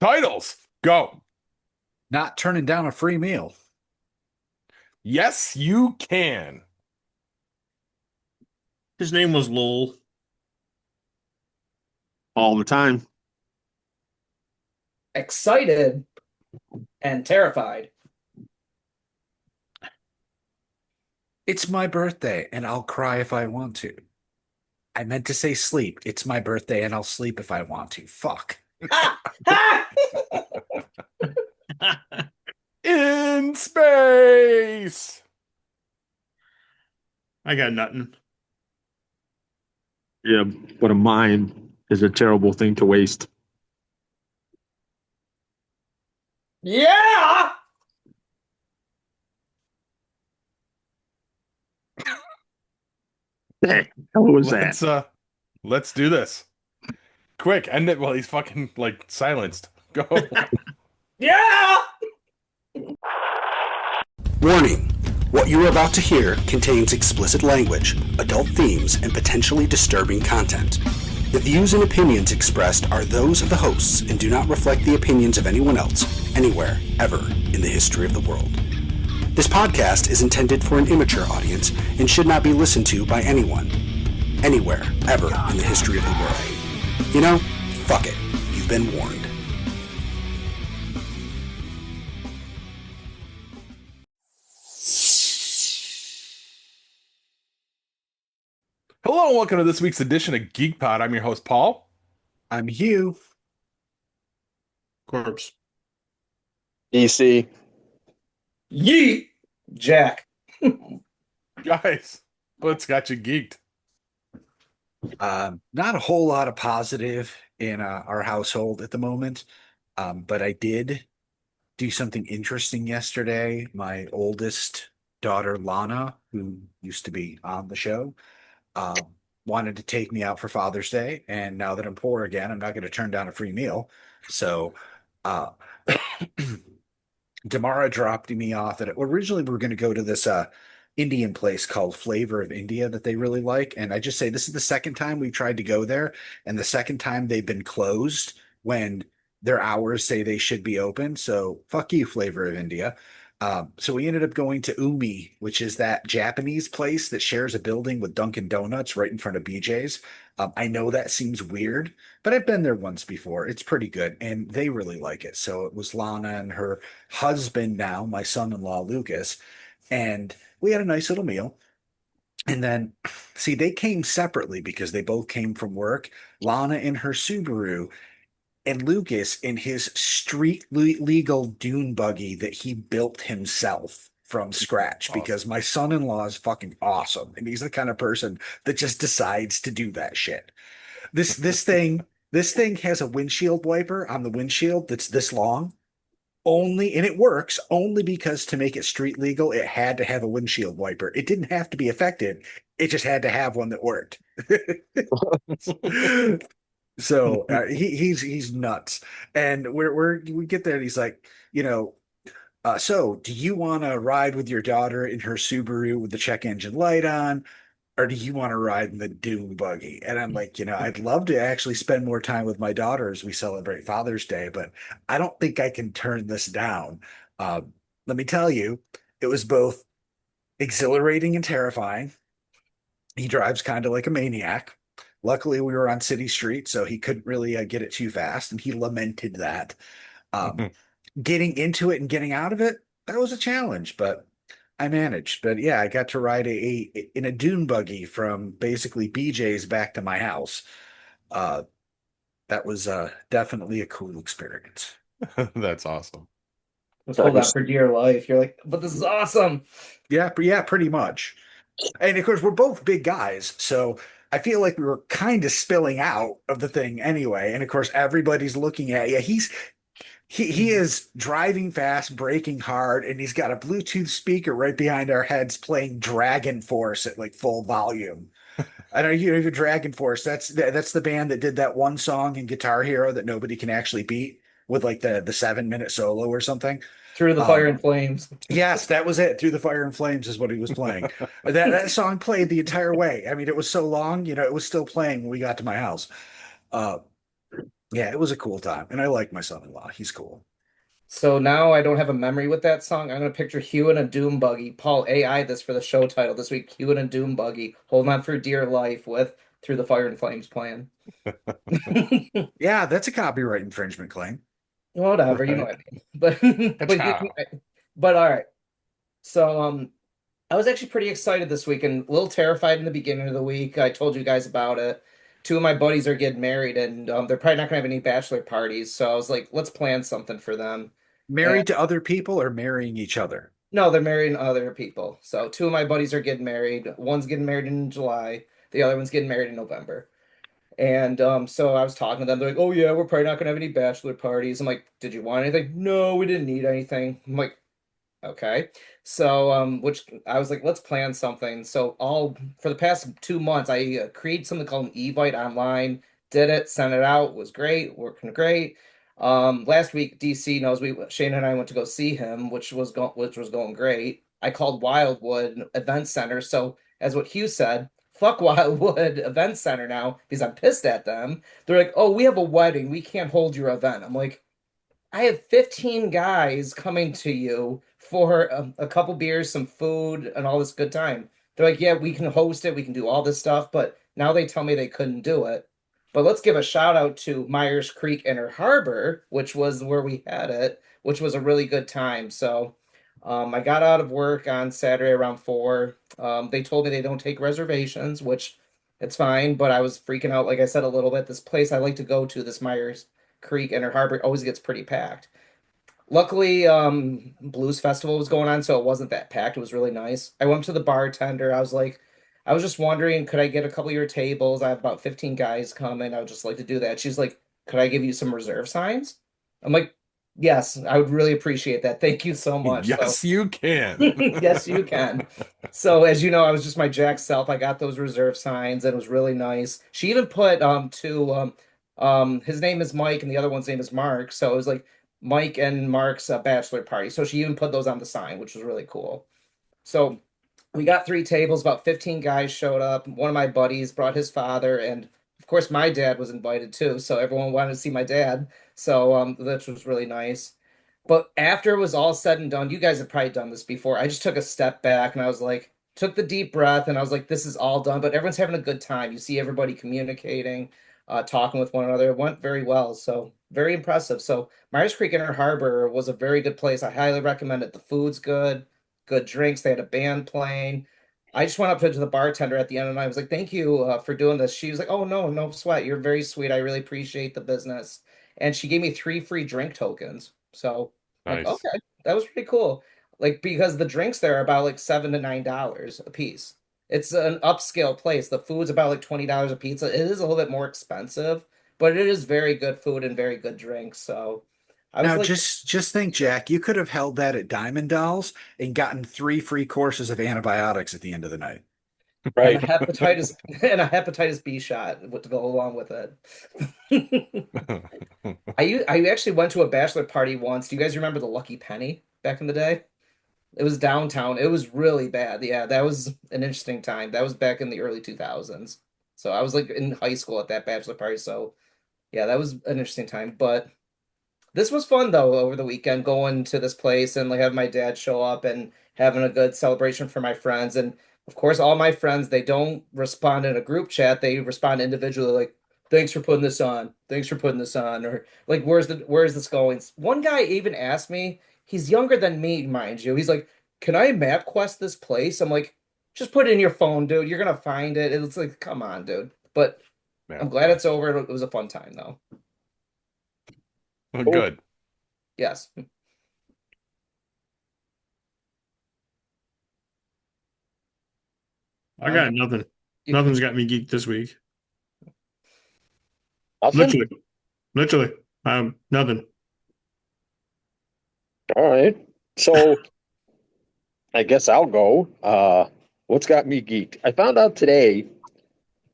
Titles, go. Not turning down a free meal. Yes, you can. His name was Lowell. All the time. Excited and terrified. It's my birthday, and I'll cry if I want to. I meant to say sleep. It's my birthday, and I'll sleep if I want to. Fuck. Ha! Ha! In space. I got nothing. Yeah, but a mind is a terrible thing to waste. Yeah! Hey, how was that? Let's do this. Quick, end it while he's fucking like silenced. Go. Yeah! Warning! What you are about to hear contains explicit language, adult themes, and potentially disturbing content. The views and opinions expressed are those of the hosts and do not reflect the opinions of anyone else, anywhere, ever, in the history of the world. This podcast is intended for an immature audience and should not be listened to by anyone, anywhere, ever, in the history of the world. You know, fuck it. You've been warned. Hello and welcome to this week's edition of Geek Pod. I'm your host, Paul. I'm Hugh. Corbs. EC. Yeet! Jack. Guys, what's got you geeked? Not a whole lot of positive in our household at the moment, but I did do something interesting yesterday. My oldest daughter, Lana, who used to be on the show, wanted to take me out for Father's Day. And now that I'm poor again, I'm not going to turn down a free meal. So uh, Damara dropped me off at originally we were going to go to this Indian place called Flavor of India that they really like. And I just say this is the second time we tried to go there, and the second time they've been closed when their hours say they should be open. So fuck you, Flavor of India. So we ended up going to Umi, which is that Japanese place that shares a building with Dunkin' Donuts right in front of BJ's. I know that seems weird, but I've been there once before. It's pretty good, and they really like it. So it was Lana and her husband now, my son-in-law Lucas, and we had a nice little meal. And then, see, they came separately because they both came from work. Lana in her Subaru, and Lucas in his street legal dune buggy that he built himself from scratch Awesome. because my son-in-law is fucking awesome, and he's the kind of person that just decides to do that shit. This thing has a windshield wiper on the windshield that's this long. Only, and it works only because to make it street legal, it had to have a windshield wiper. It didn't have to be effective. It just had to have one that worked. So he's nuts, and we get there, and he's like, so do you want to ride with your daughter in her Subaru with the check engine light on, or do you want to ride in the Dune buggy? And I'm like, I'd love to actually spend more time with my daughter as we celebrate Father's Day, but I don't think I can turn this down. Let me tell you, it was both exhilarating and terrifying. He drives kind of like a maniac. Luckily, we were on city street, so he couldn't really get it too fast, and he lamented that. Um, Getting into it and getting out of it, that was a challenge, but I managed. But yeah, I got to ride in a dune buggy from basically BJ's back to my house. Uh, that was definitely a cool experience. That's awesome. Let's hold out for dear life. You're like, but this is awesome. Yeah, pretty much. And of course, we're both big guys, so I feel like we were kind of spilling out of the thing anyway. And of course, everybody's looking at you. He is driving fast, braking hard, and he's got a Bluetooth speaker right behind our heads playing Dragon Force at like full volume. I don't know, Dragon Force. That's the band that did that one song in Guitar Hero that nobody can actually beat with like the 7-minute solo or something. Through the fire and flames. Yes, that was it. Through the Fire and Flames is what he was playing. That song played the entire way. I mean, it was so long, it was still playing when we got to my house. Yeah, it was a cool time, and I like my son-in-law. He's cool. So now I don't have a memory with that song. I'm gonna picture Hugh in a Doom Buggy. Paul AI this for the show title this week. Hugh in a Doom Buggy, holding on for dear life with "Through the Fire and Flames" playing. Yeah, that's a copyright infringement claim. Whatever, you know Right. what I mean. But Ka-chow. but all right. So I was actually pretty excited this week and a little terrified in the beginning of the week. I told you guys about it. Two of my buddies are getting married and they're probably not gonna have any bachelor parties. So I was like, let's plan something for them. And Married to other people or marrying each other? no, they're marrying other people. So two of my buddies are getting married. One's getting married in July. The other one's getting married in November. And so I was talking to them. They're like, "Oh yeah, we're probably not gonna have any bachelor parties." I'm like, "Did you want anything?" "No, we didn't need anything." I'm like, "Okay." So which I was like, "Let's plan something." So all for the past 2 months, I created something called an Evite online. Did it, sent it out. Was great, working great. Last week, DC knows we Shane and I went to go see him, which was going great. I called Wildwood Event Center. So as what Hugh said, fuck Wildwood Event Center now because I'm pissed at them. They're like, "Oh, we have a wedding. We can't hold your event." I'm like, I have 15 guys coming to you for a couple beers, some food, and all this good time. They're like, "Yeah, we can host it. We can do all this stuff." But now they tell me they couldn't do it. But let's give a shout out to Myers Creek Inner Harbor, which was where we had it, which was a really good time. So I got out of work on Saturday around 4. They told me they don't take reservations, which it's fine. But I was freaking out, like I said, a little bit. This place I like to go to, this Myers Creek Inner Harbor, always gets pretty packed. Luckily, Blues Festival was going on, so it wasn't that packed. It was really nice. I went to the bartender. I was like, I was just wondering, could I get a couple of your tables? I have about 15 guys coming. I would just like to do that. She's like, could I give you some reserve signs? I'm like, yes, I would really appreciate that. Thank you so much. So Yes, you can. yes, you can. So as you know, I was just my jack self. I got those reserve signs and it was really nice. She even put his name is Mike and the other one's name is Mark. So it was like Mike and Mark's bachelor party. So she even put those on the sign, which was really cool. So we got 3 tables, about 15 guys showed up. One of my buddies brought his father, and of course my dad was invited too. So everyone wanted to see my dad. So which was really nice. But after it was all said and done, you guys have probably done this before. I just took a step back and I was like, took the deep breath and I was like, this is all done. But everyone's having a good time. You see everybody communicating, talking with one another. It went very well. So very impressive. So Myers Creek Inner Harbor was a very good place. I highly recommend it. The food's good, good drinks. They had a band playing. I just went up to the bartender at the end and I was like, thank you for doing this. She was like, oh, no, no sweat. You're very sweet. I really appreciate the business. And she gave me 3 free drink tokens. So I'm like, Nice. okay, that was pretty cool. Like because the drinks there are about like $7 to $9 a piece. It's an upscale place. The food's about like $20 a pizza. It is a little bit more expensive, but it is very good food and very good drinks. So I was Now, like, just think, Jack, you could have held that at Diamond Dolls and gotten 3 free courses of antibiotics at the end of the night. and a Right. hepatitis and a hepatitis B shot to go along with it. I actually went to a bachelor party once. Do you guys remember the Lucky Penny back in the day? It was downtown. It was really bad. Yeah, that was an interesting time. That was back in the early 2000s. So I was like in high school at that bachelor party. So yeah, that was an interesting time. But this was fun though over the weekend going to this place and like having my dad show up and having a good celebration for my friends. And of course, all my friends, they don't respond in a group chat. They respond individually like, thanks for putting this on. Thanks for putting this on. Or like, where's this going? One guy even asked me, he's younger than me, mind you. He's like, can I map quest this place? I'm like, just put it in your phone, dude. You're gonna find it. It's like, come on, dude. But Yeah, I'm glad it's over. It was a fun time though. Cool. good. Yes. I got nothing. You- Nothing's got me geeked this week. Nothing? Literally. Nothing. All right. So I guess I'll go. What's got me geeked? I found out today,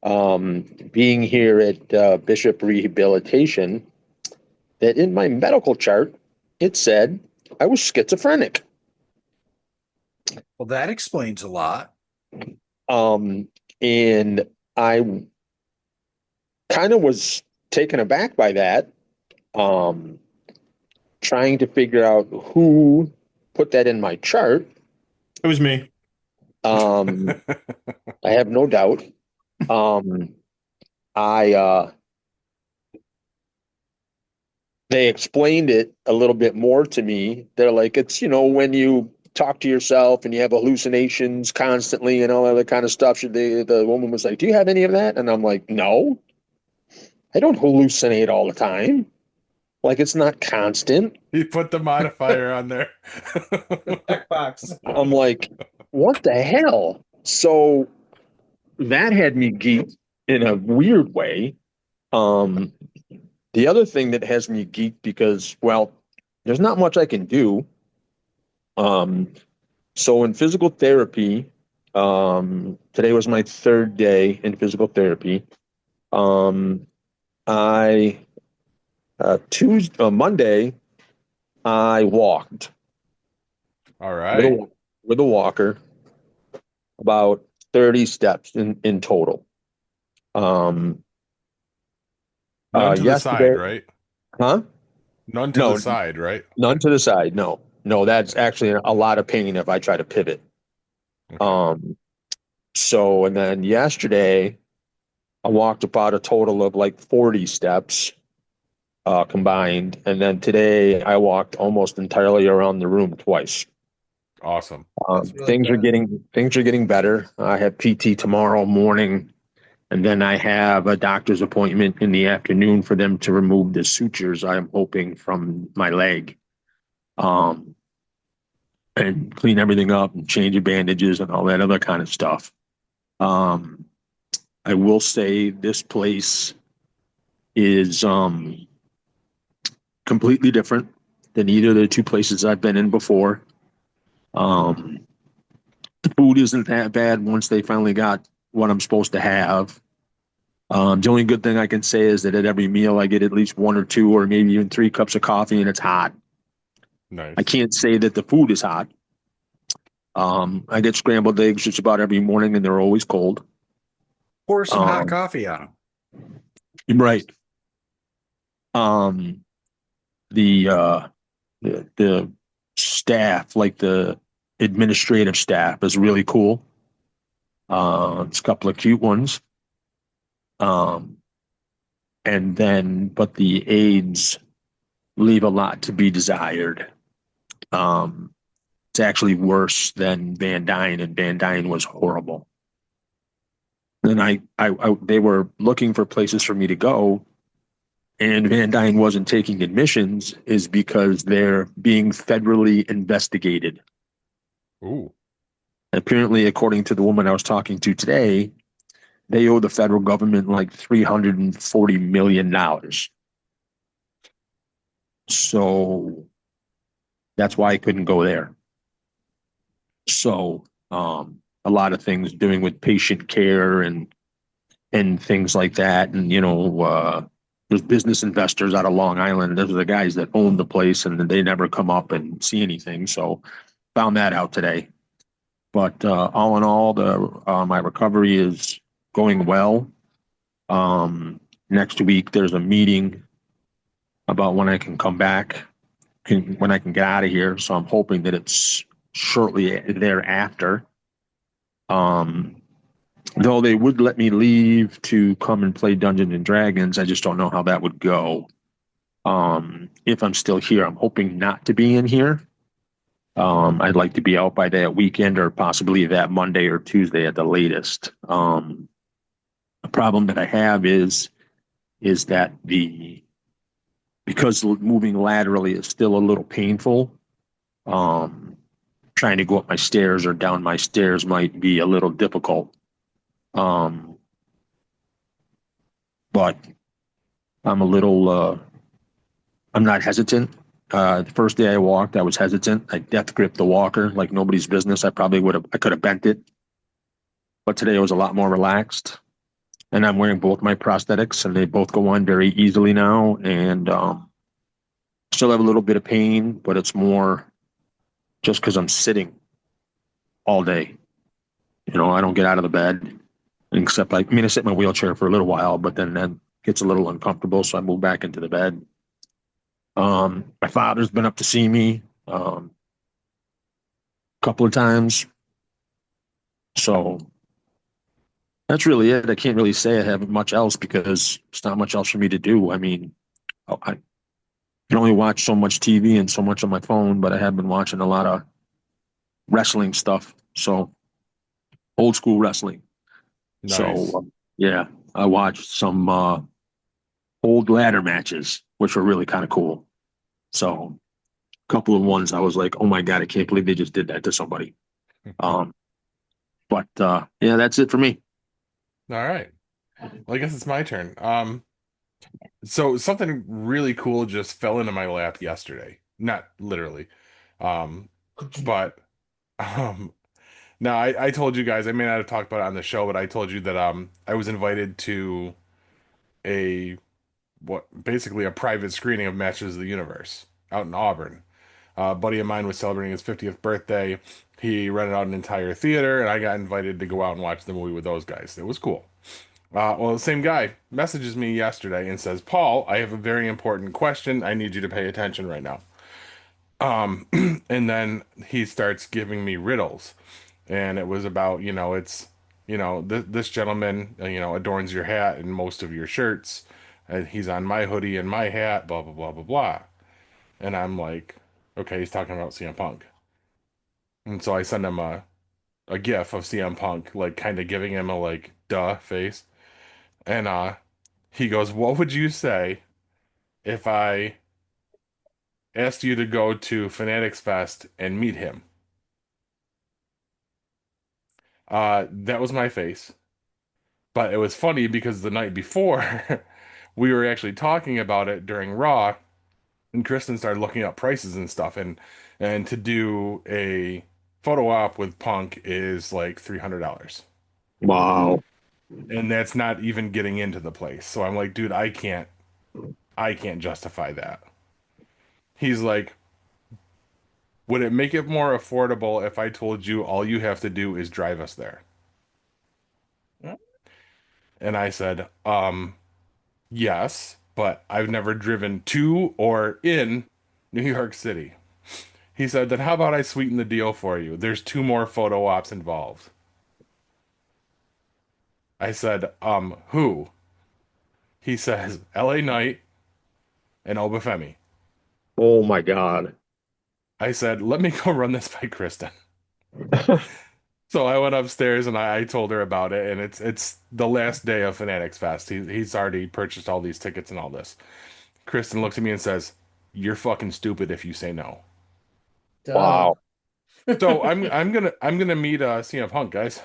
being here at Bishop Rehabilitation, that in my medical chart, it said I was schizophrenic. Well, that explains a lot. And I kind of was taken aback by that. Um, trying to figure out who put that in my chart. It was me. I have no doubt. I they explained it a little bit more to me. They're like, it's, when you talk to yourself and you have hallucinations constantly and all that other kind of stuff. The woman was like, do you have any of that? And I'm like, no, I don't hallucinate all the time. Like, it's not constant. He put the modifier on there. Checkbox. I'm like, what the hell? So that had me geeked in a weird way. The other thing that has me geeked because, well, there's not much I can do. So in physical therapy, today was my third day in physical therapy. Monday, I walked All with right. with a walker about 30 steps in total. None to the Yesterday, side, right? huh? None to No, the side, right? none to the side. No, that's actually a lot of pain if I try to pivot. Okay. So, and then yesterday, I walked about a total of like 40 steps combined. And then today, I walked almost entirely around the room twice. Awesome. That's really Things are good. getting better. I have PT tomorrow morning, and then I have a doctor's appointment in the afternoon for them to remove the sutures I'm hoping from my leg. And clean everything up and change the bandages and all that other kind of stuff. I will say this place is completely different than either of the two places I've been in before. The food isn't that bad once they finally got what I'm supposed to have. The only good thing I can say is that at every meal I get at least 1 or 2 or maybe even 3 cups of coffee and it's hot. Nice. I can't say that the food is hot. I get scrambled eggs just about every morning and they're always cold. Pour some hot coffee on them. Right. The staff, like the administrative staff, is really cool. It's a couple of cute ones. And then, but the aides leave a lot to be desired. It's actually worse than Van Dyne, and Van Dyne was horrible. And they were looking for places for me to go, and Van Dyne wasn't taking admissions, is because they're being federally investigated. Ooh. Apparently, according to the woman I was talking to today, they owe the federal government like $340 million. So that's why I couldn't go there. So a lot of things doing with patient care and things like that. And, there's business investors out of Long Island. Those are the guys that own the place, and they never come up and see anything. So found that out today. But all in all, my recovery is going well. Next week, there's a meeting about when I can come back, when I can get out of here. So I'm hoping that it's shortly thereafter. Though they would let me leave to come and play Dungeons and Dragons, I just don't know how that would go. If I'm still here, I'm hoping not to be in here. I'd like to be out by that weekend or possibly that Monday or Tuesday at the latest. The problem that I have is that because moving laterally is still a little painful, trying to go up my stairs or down my stairs might be a little difficult. But I'm I'm not hesitant. The first day I walked, I was hesitant. I death gripped the walker like nobody's business. I could have bent it. But today I was a lot more relaxed. And I'm wearing both my prosthetics, and they both go on very easily now. And still have a little bit of pain, but it's more just because I'm sitting all day. I don't get out of the bed, except I sit in my wheelchair for a little while, but then that gets a little uncomfortable, so I move back into the bed. My father's been up to see me a couple of times. So that's really it. I can't really say I have much else because it's not much else for me to do. I mean, I can only watch so much TV and so much on my phone, but I have been watching a lot of wrestling stuff. So old school wrestling. Nice. So yeah, I watched some old ladder matches, which were really kind of cool. So a couple of ones I was like, oh my God, I can't believe they just did that to somebody. Um, but yeah, that's it for me. All right. Well, I guess it's my turn. So something really cool just fell into my lap yesterday. Not literally. Um, but um now I told you guys, I may not have talked about it on the show, but I told you that I was invited to a what basically a private screening of Masters of the Universe out in Auburn. A buddy of mine was celebrating his 50th birthday. He rented out an entire theater, and I got invited to go out and watch the movie with those guys. It was cool. Well, the same guy messages me yesterday and says, Paul, I have a very important question. I need you to pay attention right now. Um, and then he starts giving me riddles. And it was about, it's, this gentleman, adorns your hat and most of your shirts. And he's on my hoodie and my hat, blah, blah, blah, blah, blah. And I'm like, okay, he's talking about CM Punk. And so I send him a gif of CM Punk, like kind of giving him a like, duh face. And he goes, what would you say if I asked you to go to Fanatics Fest and meet him? That was my face. But it was funny because the night before, we were actually talking about it during Raw, and Kristen started looking up prices and stuff, and to do a photo op with Punk is like $300. Wow. And that's not even getting into the place. So I'm like, dude, I can't justify that. He's like, would it make it more affordable if I told you all you have to do is drive us there? And I said, yes, but I've never driven to or in New York City. He said, then how about I sweeten the deal for you? There's two more photo ops involved. I said, who? He says, LA Knight and Obafemi. Oh my God. I said, let me go run this by Kristen. So I went upstairs and I told her about it, and it's the last day of Fanatics Fest. He's already purchased all these tickets and all this. Kristen looks at me and says, "You're fucking stupid if you say no." Duh. Wow. So I'm gonna meet CM Punk, guys.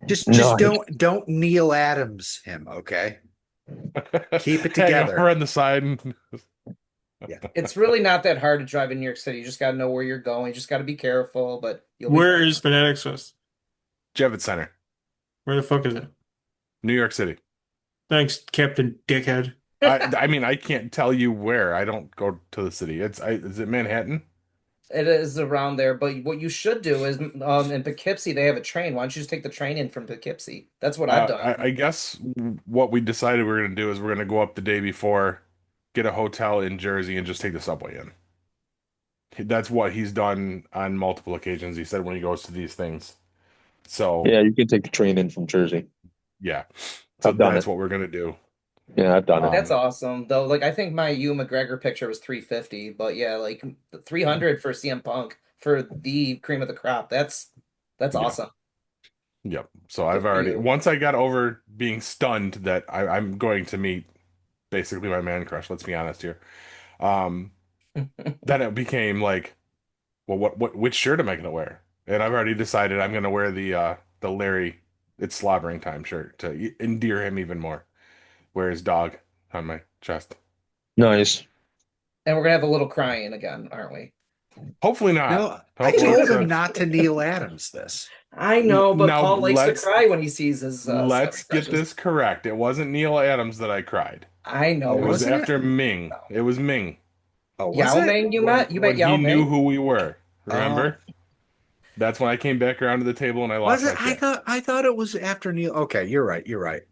Just Nice. don't Neil Adams him, okay? Keep it Hang together. over on the side. And, It's really not that hard to drive in New York City. You just got to know where you're going. You just got to be careful, but you'll be Where fine. is Fanatics Fest? Javits Center, Where the fuck is it? New York City. Thanks, Captain Dickhead. I mean I can't tell you where. I don't go to the city. Is it Manhattan? It is around there, but what you should do is in Poughkeepsie they have a train. Why don't you just take the train in from Poughkeepsie? That's what I've done. I guess what we decided we're gonna do is we're gonna go up the day before, get a hotel in Jersey, and just take the subway in. That's what he's done on multiple occasions. He said when he goes to these things. So Yeah, you can take the train in from Jersey. yeah, so I've done that's it. what we're gonna do. Yeah, I've done it. That's awesome, though. Like I think my Hugh McGregor picture was 350, but yeah, like 300 for CM Punk for the cream of the crop. That's Yeah. awesome. Yep. So Good I've for already you. once I got over being stunned that I'm going to meet basically my man crush. Let's be honest here. Um, then it became like, well, which shirt am I gonna wear? And I've already decided I'm gonna wear the Larry It's Slobbering Time shirt to endear him even more. Wear his dog on my chest. Nice. And we're gonna have a little crying again, aren't we? Hopefully not. No, I Hopefully told it's him not to Neil Adams this. I know, but now Paul likes to let's cry when he sees his let's celebrity get crushes. this correct. It wasn't Neil Adams that I cried. I know. Oh, It was wasn't it? after Ming. It was Ming. Oh, was Yao it? Ming you met? You met When Yao he knew Ming? who we were. Remember? That's when I came back around to the table and I Was lost it? my shit. I thought it was after Neil. Okay, you're right. You're right.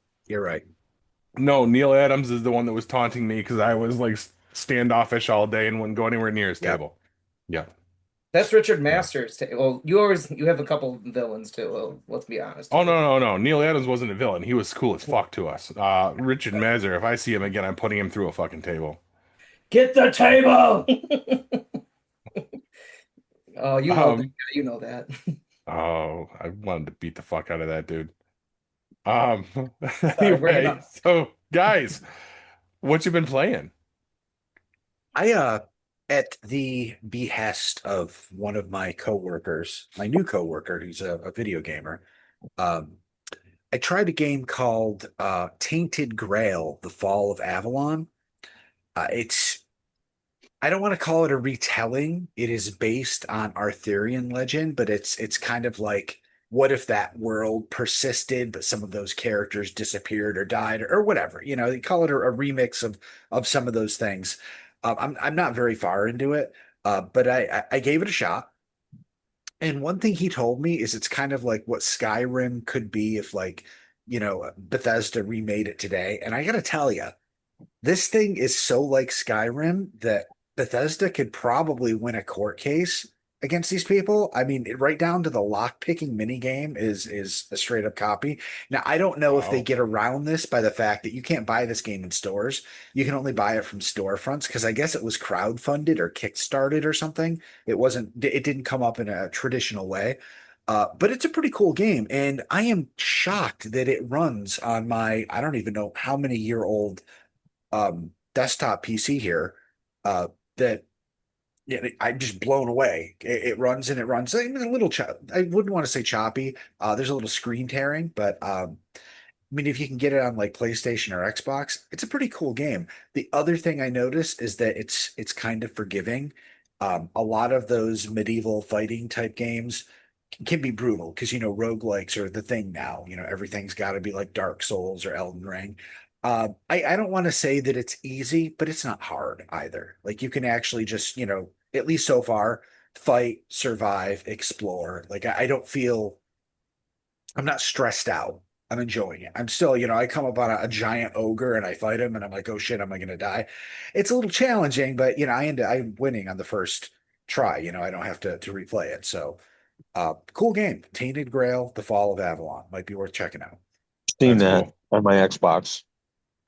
No, Neil Adams is the one that was taunting me because I was like standoffish all day and wouldn't go anywhere near his Yep. table. Yeah. That's Richard Masters. Well, you have a couple villains too. Well, let's be honest. Oh no. Neil Adams wasn't a villain. He was cool as fuck to us. Richard Mazur, if I see him again, I'm putting him through a fucking table. Get the table. Oh, you know that. Um, You know that. oh, I wanted to beat the fuck out of that dude. Sorry, bring it Anyway, up. so guys, what you been playing? I at the behest of one of my coworkers, my new coworker, who's a video gamer, um, I tried a game called Tainted Grail: The Fall of Avalon. It's I don't want to call it a retelling. It is based on Arthurian legend, but it's kind of like what if that world persisted, but some of those characters disappeared or died or whatever. You know, they call it a remix of some of those things. I'm not very far into it, but I gave it a shot. And one thing he told me is it's kind of like what Skyrim could be if like, Bethesda remade it today. And I got to tell you, this thing is so like Skyrim that Bethesda could probably win a court case against these people. I mean, right down to the lock picking mini game is a straight up copy. Now, I don't know if they Wow. get around this by the fact that you can't buy this game in stores. You can only buy it from storefronts because I guess it was crowdfunded or kickstarted or something. It didn't come up in a traditional way. But it's a pretty cool game, and I am shocked that it runs on my I don't even know how many year old desktop PC here. That Yeah, I'm just blown away. It runs and it runs. I mean, a little I wouldn't want to say choppy. There's a little screen tearing, but I mean, if you can get it on like PlayStation or Xbox, it's a pretty cool game. The other thing I noticed is that it's kind of forgiving. A lot of those medieval fighting type games can be brutal because roguelikes are the thing now. Everything's got to be like Dark Souls or Elden Ring. I don't want to say that it's easy, but it's not hard either. Like you can actually just, at least so far, fight, survive, explore. Like I don't feel I'm not stressed out. I'm enjoying it. I'm still, I come up on a giant ogre and I fight him and I'm like, oh shit, am I gonna die? It's a little challenging, but I'm winning on the first try. I don't have to replay it. So cool game. Tainted Grail, The Fall of Avalon. Might be worth checking out. Seen That's that cool. on my Xbox,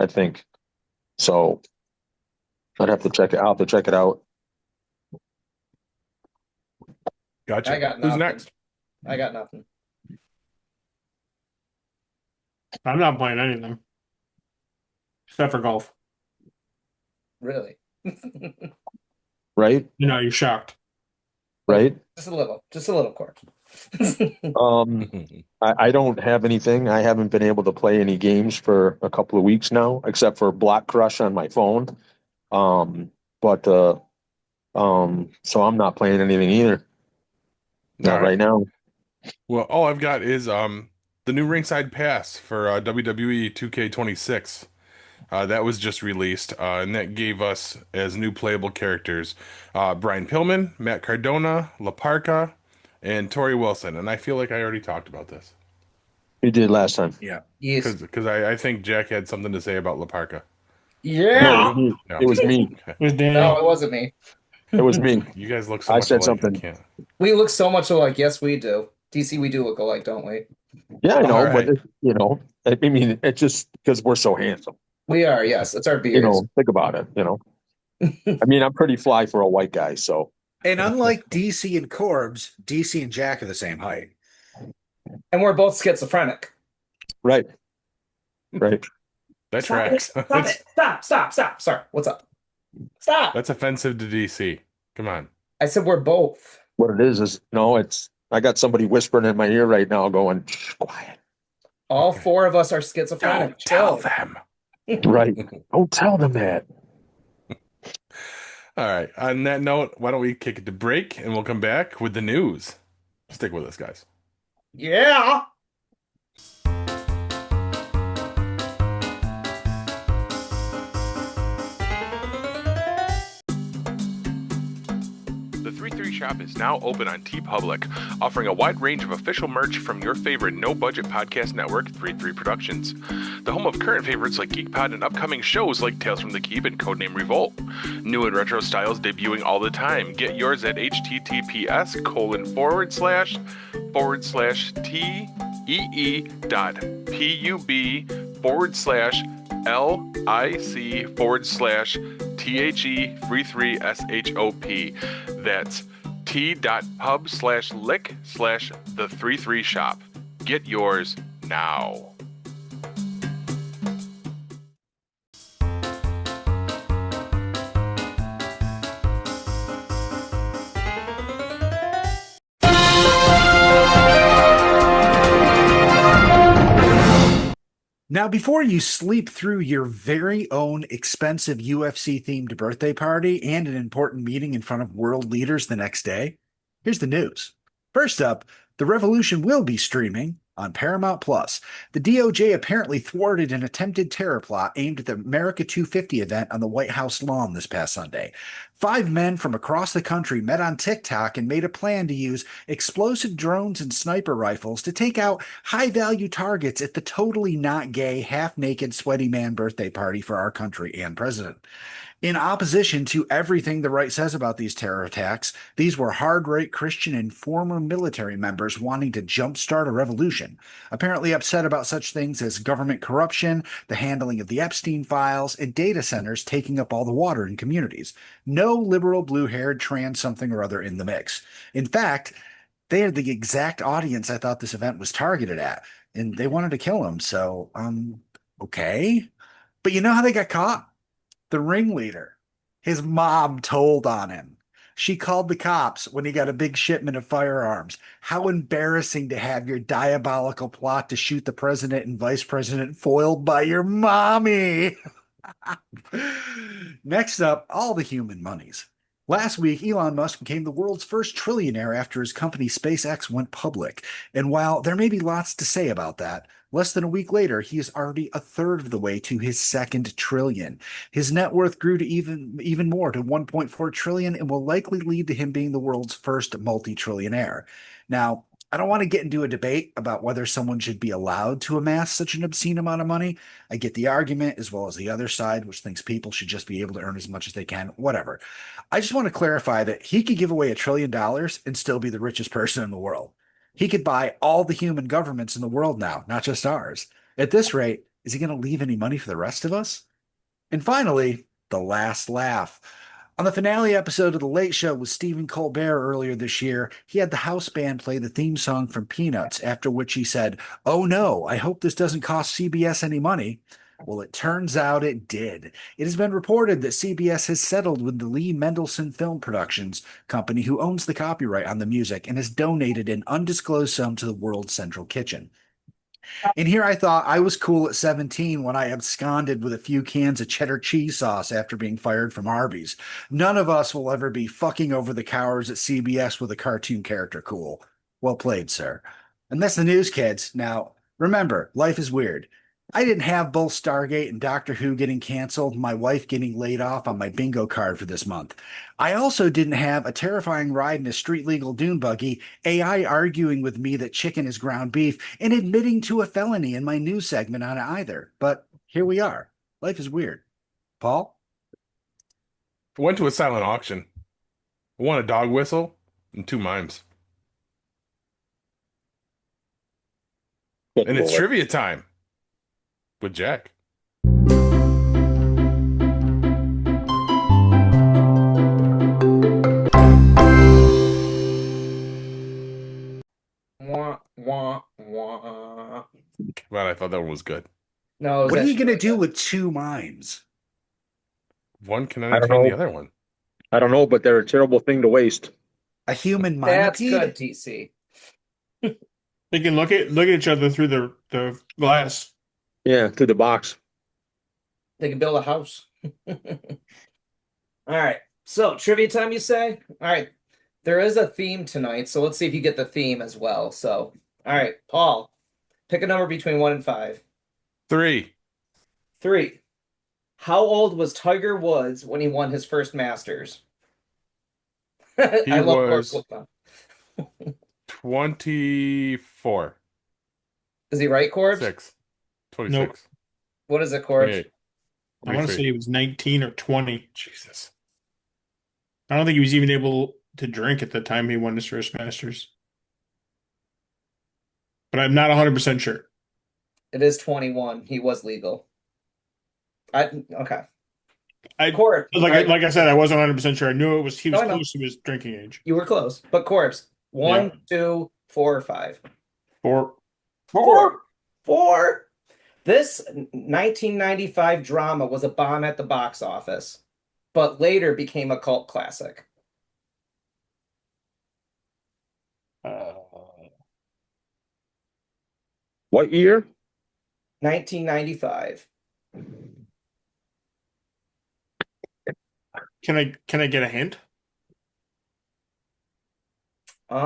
I think. So I'd have to check it. I'll have to check it out. Gotcha. I got Who's nothing. next? I got nothing. I'm not playing anything except for golf. Really. Right? You're shocked. Right? Just a little court. I don't have anything. I haven't been able to play any games for a couple of weeks now, except for Block Crush on my phone. So I'm not playing anything either. Not right now. Well, all I've got is the new Ringside Pass for WWE 2K26. That was just released, and that gave us as new playable characters Brian Pillman, Matt Cardona, Parka, and Torrie Wilson. And I feel like I already talked about this You did last time. Yeah. Yes. because I think Jack had something to say about Parka. No, Yeah. it was me. It was No, Daniel. it wasn't me. It was me. You guys look so I much said alike. something. I can't. We look so much alike. Yes, we do. DC, we do look alike, don't we? Yeah, I know, All right. but I mean, it's just because we're so handsome. We are. Yes, it's our beards. Think about it. I mean, I'm pretty fly for a white guy, so. And unlike DC and Corbs, DC and Jack are the same height. And we're both schizophrenic. Right. Right. That Stop tracks. it. Stop it. Stop. Sorry. What's up? Stop. That's offensive to DC. Come on. I said we're both. What it is I got somebody whispering in my ear right now going, shh, quiet. All four of us are schizophrenic. Don't tell Chill. them. Right. Don't tell them that. All right. On that note, why don't we kick it to break and we'll come back with the news. Stick with us, guys. Yeah. The 33 shop is now open on TeePublic, offering a wide range of official merch from your favorite no-budget podcast network, 33 Productions. The home of current favorites like GeekPod and upcoming shows like Tales from the Keep and Codename Revolt. New and retro styles debuting all the time. Get yours at https://tee.pub/lic/the33shop. That's t.pub/lick/the33shop. Get yours now. Now, before you sleep through your very own expensive UFC-themed birthday party and an important meeting in front of world leaders the next day, here's the news. First up, The Revolution will be streaming on Paramount Plus. The DOJ apparently thwarted an attempted terror plot aimed at the America 250 event on the White House lawn this past Sunday. 5 men from across the country met on TikTok and made a plan to use explosive drones and sniper rifles to take out high-value targets at the totally not gay, half-naked, sweaty man birthday party for our country and president. In opposition to everything the right says about these terror attacks, these were hard-right Christian and former military members wanting to jumpstart a revolution, apparently upset about such things as government corruption, the handling of the Epstein files, and data centers taking up all the water in communities. No liberal blue-haired trans something or other in the mix. In fact, they are the exact audience I thought this event was targeted at, and they wanted to kill him, so, okay. But you know how they got caught? The ringleader. His mom told on him. She called the cops when he got a big shipment of firearms. How embarrassing to have your diabolical plot to shoot the president and vice president foiled by your mommy. Next up, all the human monies. Last week, Elon Musk became the world's first trillionaire after his company SpaceX went public. And while there may be lots to say about that, less than a week later, he is already a third of the way to his second trillion. His net worth grew to even more to 1.4 trillion and will likely lead to him being the world's first multi-trillionaire. Now, I don't want to get into a debate about whether someone should be allowed to amass such an obscene amount of money. I get the argument, as well as the other side, which thinks people should just be able to earn as much as they can, whatever. I just want to clarify that he could give away $1 trillion and still be the richest person in the world. He could buy all the human governments in the world now, not just ours. At this rate, is he going to leave any money for the rest of us? And finally, the last laugh. On the finale episode of The Late Show with Stephen Colbert earlier this year, he had the house band play the theme song from Peanuts, after which he said, "Oh no, I hope this doesn't cost CBS any money." Well, it turns out it did. It has been reported that CBS has settled with the Lee Mendelsohn Film Productions company, who owns the copyright on the music, and has donated an undisclosed sum to the World Central Kitchen. And here I thought I was cool at 17 when I absconded with a few cans of cheddar cheese sauce after being fired from Arby's. None of us will ever be fucking over the cowards at CBS with a cartoon character cool. Well played, sir. And that's the news, kids. Now, remember, life is weird. I didn't have both Stargate and Doctor Who getting canceled, my wife getting laid off on my bingo card for this month. I also didn't have a terrifying ride in a street-legal dune buggy, AI arguing with me that chicken is ground beef, and admitting to a felony in my news segment on it either. But here we are. Life is weird. Paul? Went to a silent auction. Won a dog whistle and 2 mimes. And it's trivia time with Jack. Wah, wah, wah. Well, I thought that one was good. No, it was What are you actually going to do with 2 mimes? One can I don't entertain the know. other one. I don't know, but they're a terrible thing to waste. A human That's minipede? good, TC. They can look at each other through the glass. Yeah, through the box. They can build a house. All right. So, trivia time, you say? All right. There is a theme tonight, so let's see if you get the theme as well. So, all right, Paul, pick a number between 1 and 5. 3. 3. How old was Tiger Woods when he won his first Masters? He I love Corbs. was 24. Is he right, Corbs? 6. Nope. 26. What is it, Corbs? 28. What I do you want to say say? he was 19 or 20. Jesus. I don't think he was even able to drink at the time he won his first Masters. But I'm not 100% sure. It is 21. He was legal. Okay. I Corbs. All right. like I said, I wasn't 100% sure. I knew he No, was I know. close to his drinking age. You were close. But Corbs. Yeah. 1, 2, 4, or 5. Four. Four. This 1995 drama was a bomb at the box office, but later became a cult classic. Uh, What year? 1995. can I get a hint? That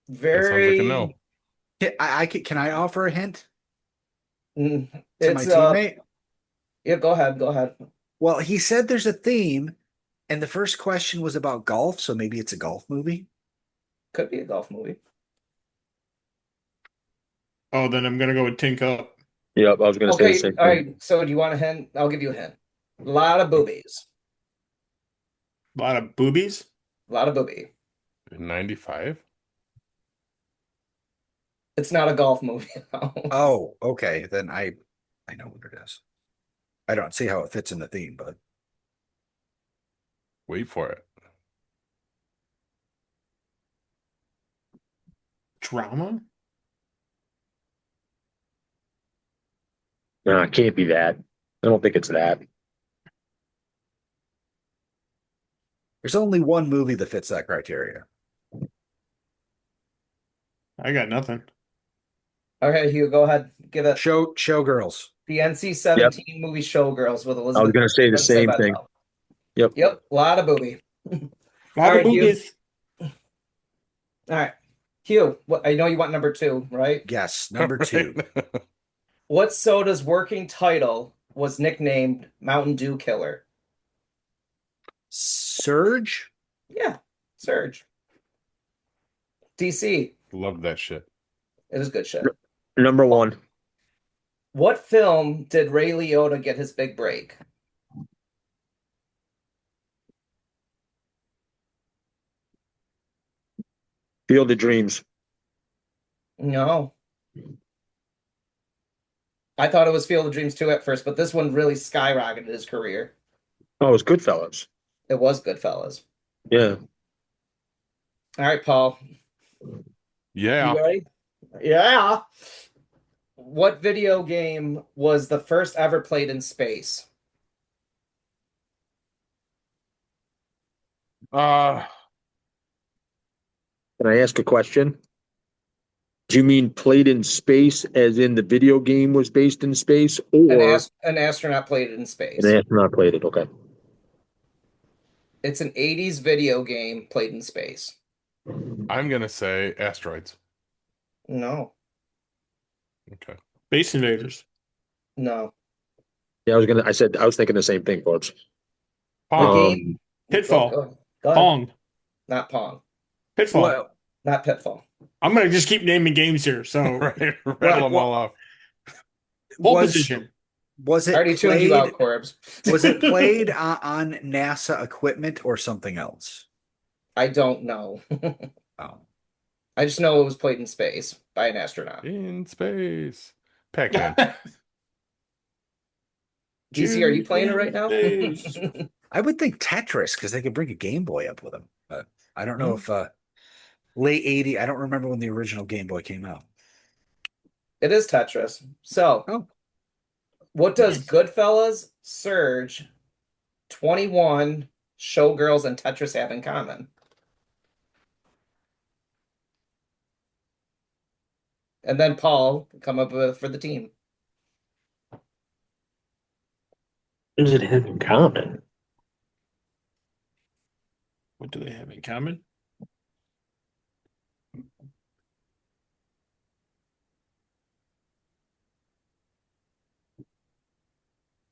sounds like a no. Very. Can I offer a hint Mm, to my It's teammate? yeah, go ahead, go ahead. Well, he said there's a theme, and the first question was about golf, so maybe it's a golf movie. Could be a golf movie. Oh, then I'm gonna go with Tink Up. Yep, I was going to say the Okay, same all thing. right. So do you want a hint? I'll give you a hint. A lot of boobies. A lot of boobies. A lot of booby. 95? It's not a golf movie. though. Oh, okay. Then I know what it is. I don't see how it fits in the theme, but Wait for it. Drama? No, it can't be that. I don't think it's that. there's only one movie that fits that criteria. I got nothing. Okay, Hugh, go ahead. Give it. Showgirls. The NC-17 movie Showgirls with I was Elizabeth. going to say the same thing. Yep. Yep, a lot of booby. A lot All of right, Hugh. boobies. All right, Hugh. I know you want number 2, right? Yes, number two. What soda's working title was nicknamed Mountain Dew Killer? Surge? Yeah, Surge. DC. Love that shit. It is good shit. Number one. What film did Ray Liotta get his big break? Field of Dreams. No. I thought it was Field of Dreams 2 at first, but this one really skyrocketed his career. Oh, it was Goodfellas. It was Goodfellas. Yeah. All right, Paul. Yeah. You ready? Yeah. What video game was the first ever played in space? Uh, Can I ask a question? Do you mean played in space as in the video game was based in space, or An astronaut played it in space. an astronaut played it? Okay. It's an 80s video game played in space. I'm gonna say asteroids. No. Okay. Space Invaders. No. Yeah, I was thinking the same thing, folks. The Pong. game. Pitfall. Go ahead. Pong. Not Pong. Pitfall. Well, Not Pitfall. I'm gonna just keep naming games here. So Right, rattle them all off. pole was position. was I it already tuned you out, played? Corbs. Was it played on NASA equipment or something else? I don't know. Oh, I just know it was played in space by an astronaut. In space. Pac-Man. DC, are you playing it right now? Space. I would think Tetris because they could bring a Game Boy up with them. But I don't know if late 80. I don't remember when the original Game Boy came out. It is Tetris. So, Oh. what does Goodfellas, Surge, 21, Showgirls, and Tetris have in common? And then Paul come up with for the team. What does it have in common? What do they have in common?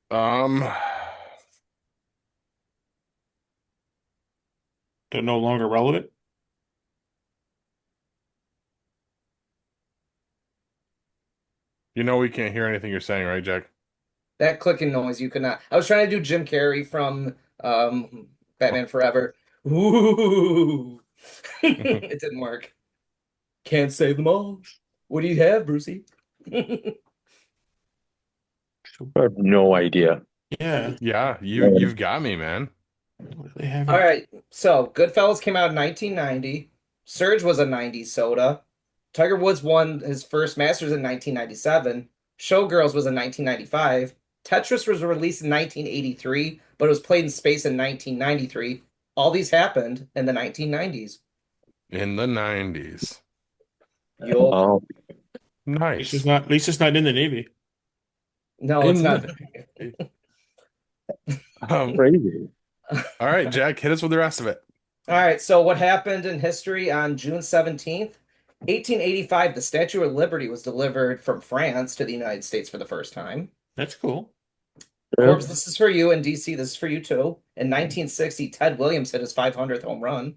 Um, They're no longer relevant. You know we can't hear anything you're saying, right, Jack? That clicking noise you could not. I was trying to do Jim Carrey from Batman Forever. Ooh. It didn't work. Can't save them all. What do you have, Brucey? I have no idea. Yeah. Yeah, you've got me, man. What do they have? All right. So Goodfellas came out in 1990. Surge was a 90s soda. Tiger Woods won his first Masters in 1997. Showgirls was in 1995. Tetris was released in 1983, but it was played in space in 1993. All these happened in the 1990s. In the 90s. Yup. Oh, Nice. At least it's not in the Navy. No, In it's not. crazy. All right, Jack, hit us with the rest of it. All right, so what happened in history on June 17th? 1885, the Statue of Liberty was delivered from France to the United States for the first time. That's cool. Corbs, this is for you. In DC, this is for you too. In 1960, Ted Williams hit his 500th home run.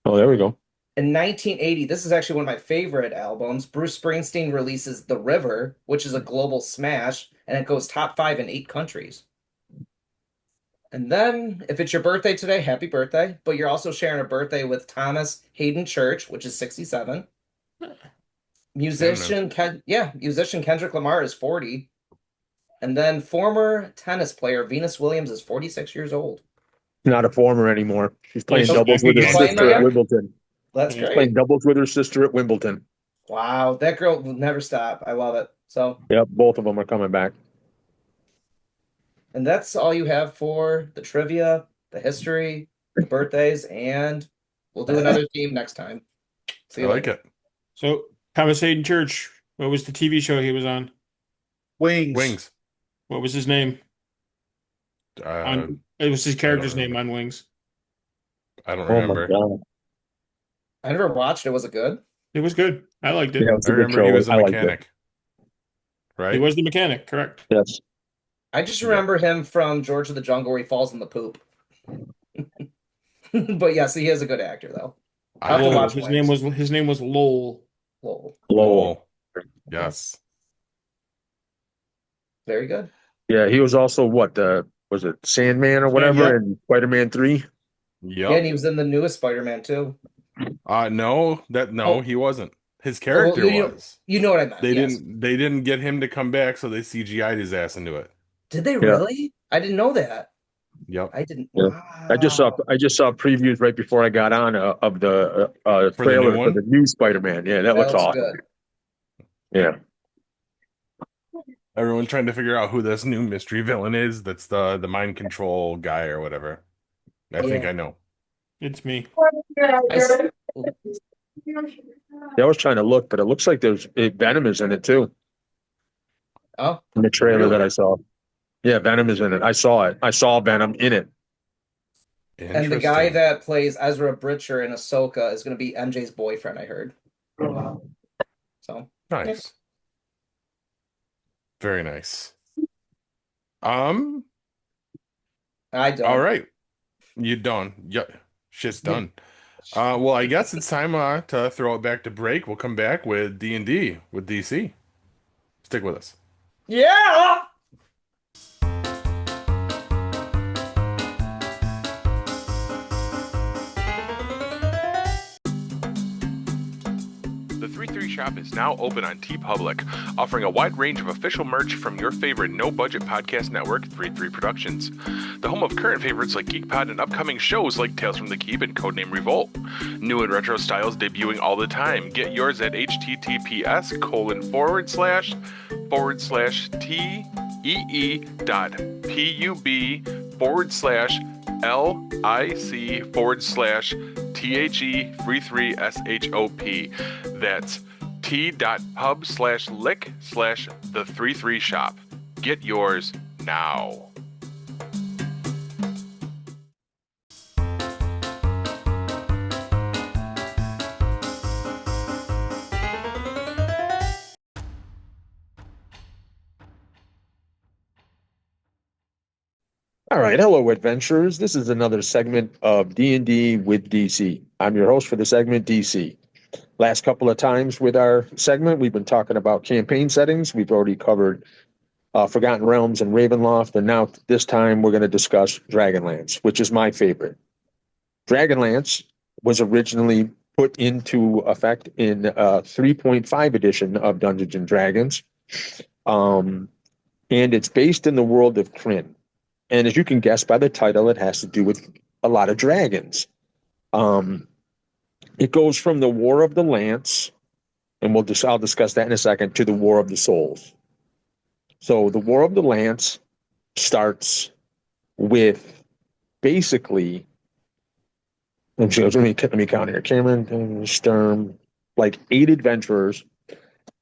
Oh, there we go. In 1980, this is actually one of my favorite albums. Bruce Springsteen releases The River, which is a global smash, and it goes top 5 in 8 countries. And then, if it's your birthday today, happy birthday. But you're also sharing a birthday with Thomas Hayden Church, which is 67. Musician Kendrick Lamar is 40. And then former tennis player Venus Williams is 46 years old. Not a former anymore. She's playing Yes, doubles with her she's playing sister now? at Wimbledon. That's Yeah. great. Playing doubles with her sister at Wimbledon. Wow, that girl will never stop. I love it. So, Yep, both of them are coming back. and that's all you have for the trivia, the history, the birthdays, and we'll do another theme next time. See I you like later. it. So Thomas Hayden Church, what was the TV show he was on? Wings. Wings. What was his name? It was his character's name on Wings. I don't Oh my remember. god. I never watched it. Was it good? It was good. I liked it. Yeah, it was I a good remember he show. was a I liked it. mechanic. Right? He was the mechanic, correct? Yes. I just remember him from George of the Jungle where he falls in the poop. But yes, he is a good actor though. I I'll have to don't- watch His name was Lowell. Lowell. Lowell. Yes. Very good. Yeah, he was also was it Sandman or whatever yeah. in Spider-Man 3? Yeah, and Yep. he was in the newest Spider-Man too. No, Oh. he wasn't. His character you- was. You know what I meant. They yes. didn't get him to come back, so they CGI'd his ass into it. Did they really? I didn't know that. Yep. I didn't. Yeah. Wow. I just saw previews right before I got on of the the trailer new for one? the new Spider-Man. Yeah, that looks awesome. good. Yeah. Everyone's trying to figure out who this new mystery villain is. That's the mind control guy or whatever. I think Yeah. I know. It's me. I s- I was trying to look, but it looks like there's Venom is in it too. Oh, In the trailer Really? that I saw. Yeah, Venom is in it. I saw it. I saw Venom in it. and the guy Interesting. that plays Ezra Bridger in Ahsoka is going to be MJ's boyfriend. I heard. So Nice. Very nice. I don't. All right. You done. Yeah. Shit's done. Well, I guess it's time to throw it back to break. We'll come back with D&D with DC. Stick with us. Yeah. The 3-3 shop is now open on TeePublic, offering a wide range of official merch from your favorite no-budget podcast network, 3-3 Productions. The home of current favorites like GeekPod and upcoming shows like Tales from the Keep and Codename Revolt. New and retro styles debuting all the time. Get yours at https://tee.pub/lic/THE33SHOP. That's t.pub/lick/the33 shop. Get yours now. All All right, hello, adventurers. This is another segment of D&D with DC. I'm your host for the segment, DC. Last couple of times with our segment, we've been talking about campaign settings. We've already covered Forgotten Realms and Ravenloft, and now this time we're going to discuss Dragonlance, which is my favorite. Dragonlance was originally put into effect in 3.5 edition of Dungeons and Dragons, and it's based in the world of Krynn. And as you can guess by the title, it has to do with a lot of dragons. It goes from the War of the Lance, and I'll discuss that in a second, to the War of the Souls. So the War of the Lance starts with basically, let me count here. Cameron, Sturm, like 8 adventurers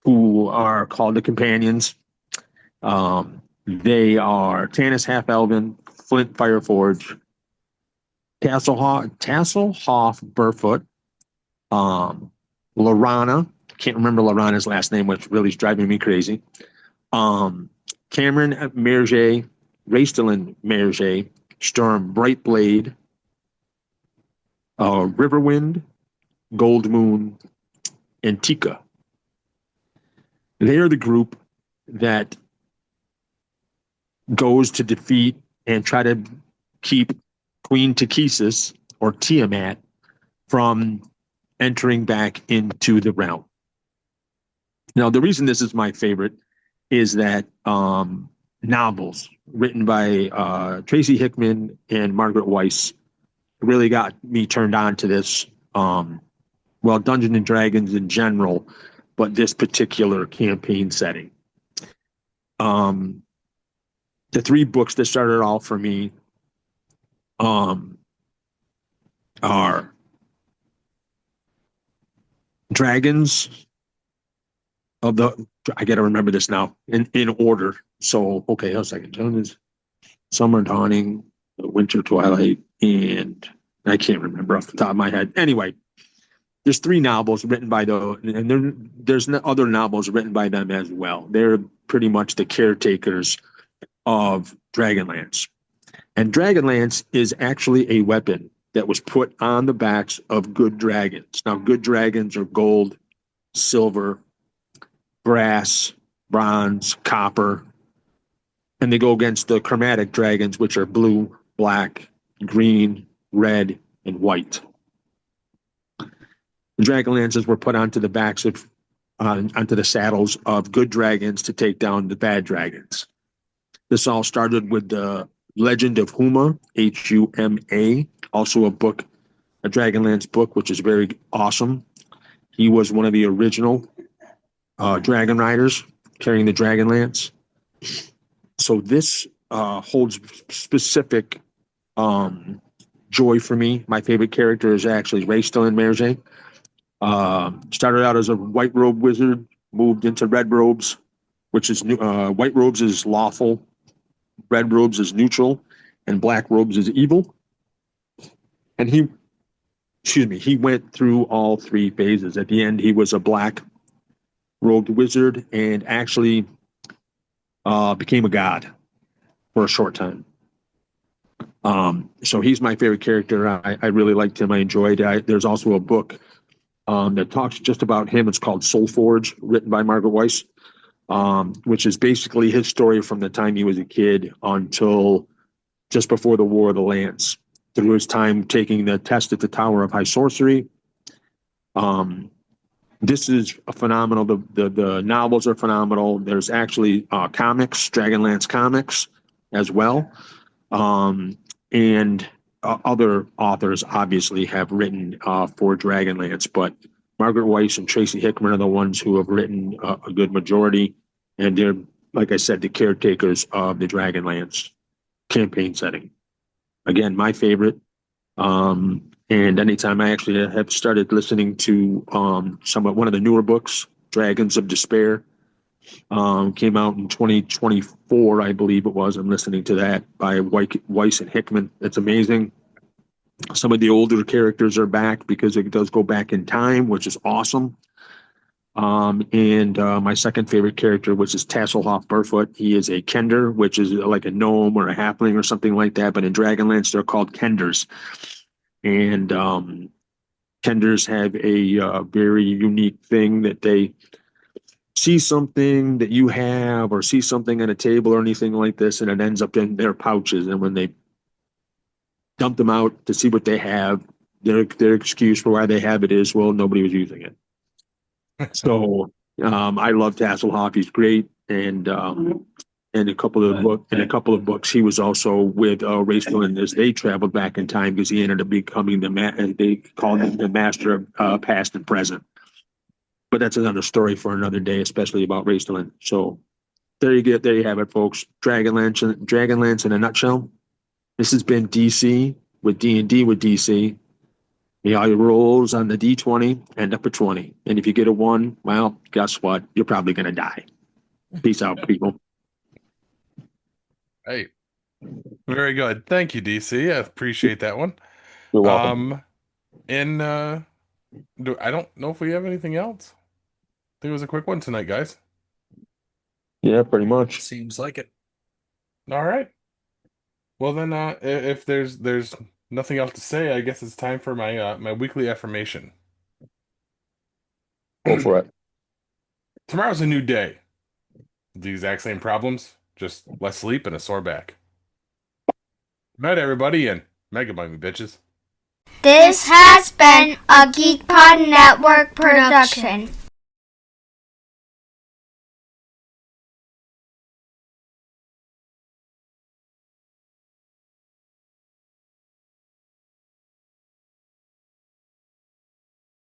who are called the Companions. They are Tanis Half-Elven, Flint Fireforge, Tasselhoff Burfoot, Lorana, can't remember Lorana's last name, which really is driving me crazy. Cameron Merge, Raistlin Merge, Sturm Brightblade, Riverwind, Gold Moon, and Tika. They are the group that goes to defeat and try to keep Queen Takesis, or Tiamat, from entering back into the realm. Now, the reason this is my favorite is that novels written by Tracy Hickman and Margaret Weiss really got me turned on to this. Well, Dungeons and Dragons in general, but this particular campaign setting. The 3 books that started off for me are Dragons of the, I got to remember this now in order. So, okay, a second. Summer Dawning, Winter Twilight, and I can't remember off the top of my head. Anyway, there's 3 novels written by and there's other novels written by them as well. They're pretty much the caretakers of Dragonlance. And Dragonlance is actually a weapon that was put on the backs of good dragons. Now, good dragons are gold, silver, brass, bronze, copper, and they go against the chromatic dragons, which are blue, black, green, red, and white. The Dragonlances were put onto the backs of, onto the saddles of good dragons to take down the bad dragons. This all started with the Legend of Huma, Huma, also a book, a Dragonlance book, which is very awesome. He was one of the original dragon riders carrying the Dragonlance. So this holds specific joy for me. My favorite character is actually Raistlin Merge. Started out as a white robe wizard, moved into red robes, which is white robes is lawful, red robes is neutral, and black robes is evil. And he went through all 3 phases. At the end, he was a black robed wizard and actually became a god for a short time. So he's my favorite character. I really liked him. I enjoyed it. There's also a book that talks just about him. It's called Soulforge, written by Margaret Weiss, which is basically his story from the time he was a kid until just before the War of the Lance, through his time taking the test at the Tower of High Sorcery. This is a phenomenal. The novels are phenomenal. There's actually comics, Dragonlance comics as well. And other authors obviously have written for Dragonlance, but Margaret Weiss and Tracy Hickman are the ones who have written a good majority. And they're, like I said, the caretakers of the Dragonlance campaign setting. Again, my favorite. And anytime I actually have started listening to one of the newer books, Dragons of Despair, came out in 2024, I believe it was. I'm listening to that by Weiss and Hickman. It's amazing. Some of the older characters are back because it does go back in time, which is awesome. And my second favorite character was this Tasselhoff Burfoot. He is a Kender, which is like a gnome or a halfling or something like that. But in Dragonlance, they're called Kenders. And Kenders have a very unique thing that they see something that you have or see something on a table or anything like this, and it ends up in their pouches. And when they dump them out to see what they have, their excuse for why they have it is, well, nobody was using it. So I love Tasselhoff. He's great, and in a couple of books, he was also with Raceland as they traveled back in time because he ended up becoming they called him the master of past and present. But that's another story for another day, especially about Raceland. So there you have it, folks. Dragonlance in a nutshell. This has been DC with D&D with DC. All your rolls on the D20 end up at 20. And if you get a 1, well, guess what? You're probably going to die. Peace out, people. Hey, very good. Thank you, DC. I appreciate that one. You're welcome. I don't know if we have anything else. I think it was a quick one tonight, guys. Yeah, pretty much. Seems like it. All right. Well then, if there's nothing else to say, I guess it's time for my weekly affirmation. Go for it. Tomorrow's a new day. The exact same problems, just less sleep and a sore back. Night, everybody, and mega bite me, bitches. This has been a GeekPod Network production.